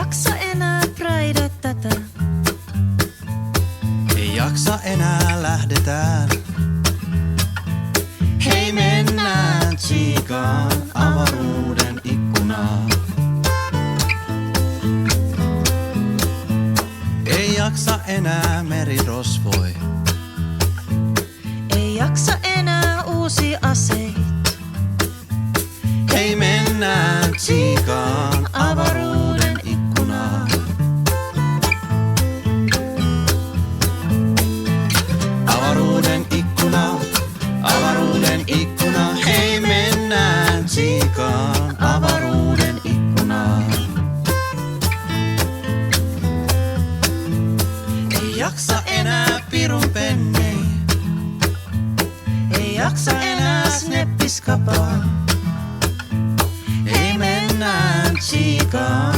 jaksa enää praida tätä. Ei jaksa enää, lähdetään. Hei mennään Chikaan avaruuden ikkunaan. Ei jaksa enää merirosvoi. Ei jaksa enää uusi aseit. Hei mennään Chikaan avaruuden ikkunaan. Avaruuden ikkuna, avaruuden ikkuna. Hei mennään Chikaan avaruuden ikkunaan. Ei jaksa enää pirun penni. Ei jaksa enää sneppiskapaa. Hei mennään Chikaan